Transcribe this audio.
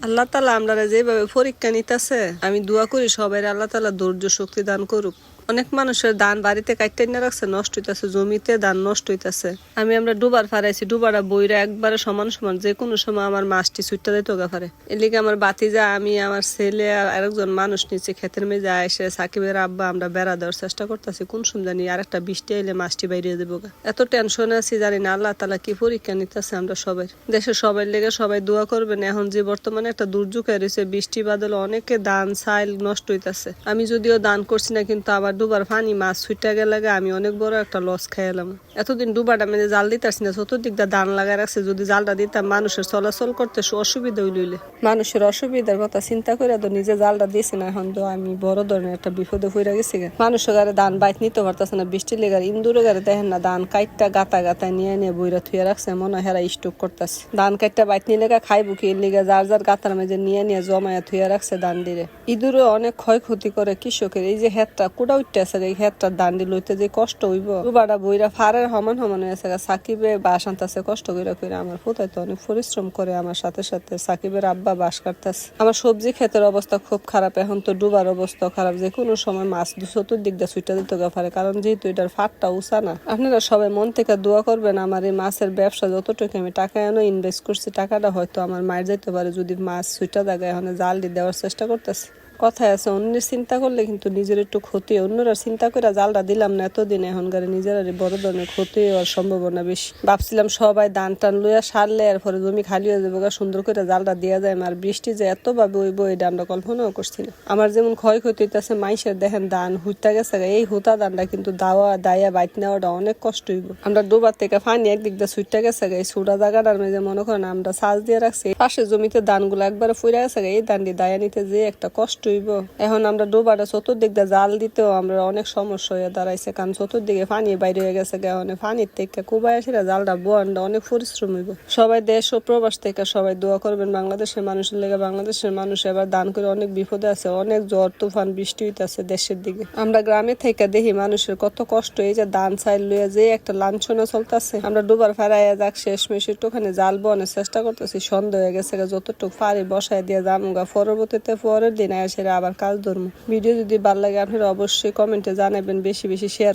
আল্লাহ তালা আমরা যেভাবে পরীক্ষা নিতেছে, আমি দোয়া করি সবাই আল্লাহ তালা ধৈর্য শক্তি দান করুক। অনেক মানুষের ধান বাড়িতে কাটতে না রাখছে, নষ্ট হইতেছে, জমিতে ধান নষ্ট হইতেছে। আমরা ডুবার ফারাইছি, ডুবারা বইরা একবারে সমান সমান, যে কোনো সময় আমার মাছটি ছুটতে দিতে পারে। এলিগে আমার বাতিজা, আমি, আমার ছেলে আর আরেকজন মানুষ নিচে ক্ষেতের মেজে এসে সাকিবের আব্বা আমরা বেড়া দেওয়ার চেষ্টা করতেছি। কোন সময় জানি আর একটা বৃষ্টি এলে মাছটি বাইরে দেবো। এত টেনশনে আছি, জানি না আল্লাহ তালা কি পরীক্ষা নিতেছে আমরা সবাই। দেশের সবাই লেগে সবাই দোয়া করবেন। এখন যে বর্তমানে একটা দুর্যোগ হয়েছে, বৃষ্টি বাদল, অনেকে ধান ছাইল নষ্ট হইতেছে। আমি যদিও দান করছি না, কিন্তু আবার ডুবার পানি মাছ ছুটে গেলে আমি অনেক বড় একটা লস খাইলাম। এতদিন ডুবাটা মেঝে জাল দিতেছি না, চতুর্দিক দিয়ে ধান লাগাই রাখছে। যদি জালটা দিতাম মানুষের চলাচল করতে অসুবিধা হইলে, মানুষের অসুবিধার কথা চিন্তা করে তো নিজে জালটা দিয়েছি না। এখন তো আমি বড় ধরনের একটা বিপদে পড়ে গেছি। মানুষের গাড়ি ধান বাইক নিতে পারতেছে না, বৃষ্টি লেগে। ইন্দুরে গাড়ি দেখেন না, ধান কাইটটা গাতা গাতায় নিয়ে বইরা থুয়ে রাখছে, মনে হয় হেরা স্টক করতেছে। ধান কাইটটা বাইক নিয়ে লেগা খাইবো কি লেগে, যার যার গাতার মেঝে নিয়ে জমায়া থুয়ে রাখছে ধান দিলে। ইঁদুরে অনেক ক্ষয়ক্ষতি করে কৃষকের। এই যে হেতটা কুড়া উঠতে আছে, এই হেতটার দান্ডি লইতে যে কষ্ট হইব, ডুবাটা বইরা ফারের সমান সমান হয়েছে। সাকিবে বাস আনতেছে কষ্ট করে করে। আমার কোথায় তো অনেক পরিশ্রম করে আমার সাথে সাথে। সাকিবের আব্বা বাস কাটতেছে। আমার সবজি ক্ষেতের অবস্থা খুব খারাপ। এখন তো ডুবার অবস্থা খারাপ, যে কোনো সময় মাছ চতুর্দিক দিয়ে ছুটে দিতে পারে, কারণ যেহেতু এটার ফাটটা উঁচা না। আপনারা সবাই মন থেকে দোয়া করবেন। আমার এই মাছের ব্যবসা যতটুকু আমি টাকা এনে ইনভেস্ট করছি, টাকাটা হয়তো আমার মায়ের যেতে পারে যদি মাছ ছুটে থাকে। এখন জাল দিয়ে দেওয়ার চেষ্টা করতেছে। কথায় আছে, অন্যের চিন্তা করলে কিন্তু নিজের একটু ক্ষতি। অন্যরা চিন্তা করে জালটা দিলাম না এতদিন, এখন গাড়ি নিজের বড় ধরনের ক্ষতি হওয়ার সম্ভাবনা বেশি। ভাবছিলাম সবাই দান টান লইয়া সারলে এরপরে জমি খালি হয়ে যাবো, সুন্দর করে জালটা দেওয়া যায়। আর বৃষ্টি যে এত ভাবে হইব এটা আমরা কল্পনাও করছি না। আমার যেমন ক্ষয়ক্ষতি হইতেছে, মাইসের দেখেন ধান হুইতা গেছে, এই হুতা ধানটা কিন্তু দায়া বাইট নেওয়াটা অনেক কষ্ট হইব। আমরা ডোবার থেকে পানি একদিক দিয়ে ছুটতে গেছে, এই ছুটা জায়গাটার মেঝে মনে করেন আমরা সাজ দিয়ে রাখছি। পাশে জমিতে ধানগুলো একবারে ফুইরা গেছে, এই ধান দিয়ে দায়া নিতে যে একটা কষ্ট। এখন আমরা ডোবাটা চতুর্দিক দিয়ে জাল দিতেও আমরা অনেক সমস্যা হয়ে দাঁড়াইছে, কারণ চতুর্দিকে পানি বাইরে হয়ে গেছে। পানির থেকে কুবাই আসিরা জালটা বোয়ানটা অনেক পরিশ্রম হইব। সবাই দেশ ও প্রবাস থেকে সবাই দোয়া করবেন বাংলাদেশের মানুষের লেগে। বাংলাদেশের মানুষ এবার দান করে অনেক বিপদে আছে, অনেক ঝড় তুফান বৃষ্টি হইতেছে দেশের দিকে। আমরা গ্রামে থেকে দেখি মানুষের কত কষ্ট। এই যে ধান চাইল লইয়া যে একটা লাঞ্ছনা চলতেছে, আমরা ডোবার ফেরাইয়া যাক শেষমেশ একটুখানি জাল বনের চেষ্টা করতেছি। সন্ধ্যা হয়ে গেছে, যতটুকু পারি বসায় দিয়ে যামগা। পরবর্তীতে পরের দিন এসে আবার কাজ ধরবো। ভিডিও যদি ভালো লাগে আপনারা অবশ্যই কমেন্টে জানাবেন, বেশি বেশি শেয়ার